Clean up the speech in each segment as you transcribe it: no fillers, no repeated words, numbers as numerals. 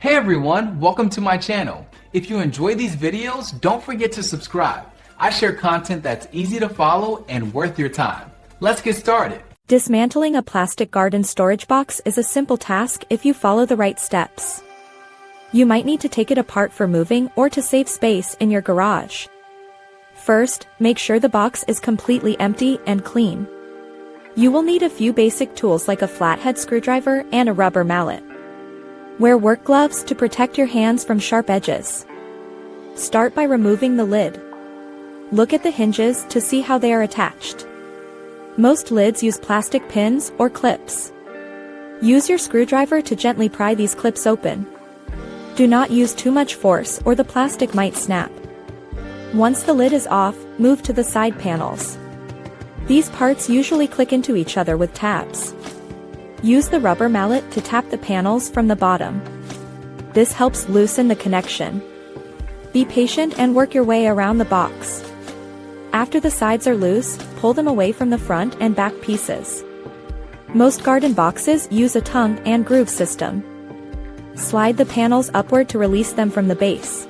Hey everyone, welcome to my channel. If you enjoy these videos, don't forget to subscribe. I share content that's easy to follow and worth your time. Let's get started. Dismantling a plastic garden storage box is a simple task if you follow the right steps. You might need to take it apart for moving or to save space in your garage. First, make sure the box is completely empty and clean. You will need a few basic tools like a flathead screwdriver and a rubber mallet. Wear work gloves to protect your hands from sharp edges. Start by removing the lid. Look at the hinges to see how they are attached. Most lids use plastic pins or clips. Use your screwdriver to gently pry these clips open. Do not use too much force or the plastic might snap. Once the lid is off, move to the side panels. These parts usually click into each other with tabs. Use the rubber mallet to tap the panels from the bottom. This helps loosen the connection. Be patient and work your way around the box. After the sides are loose, pull them away from the front and back pieces. Most garden boxes use a tongue and groove system. Slide the panels upward to release them from the base.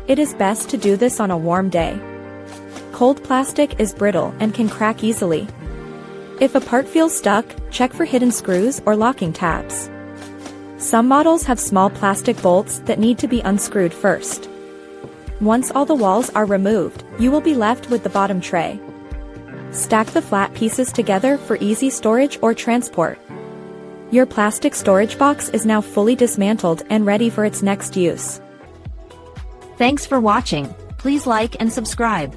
It is best to do this on a warm day. Cold plastic is brittle and can crack easily. If a part feels stuck, check for hidden screws or locking tabs. Some models have small plastic bolts that need to be unscrewed first. Once all the walls are removed, you will be left with the bottom tray. Stack the flat pieces together for easy storage or transport. Your plastic storage box is now fully dismantled and ready for its next use. Thanks for watching. Please like and subscribe.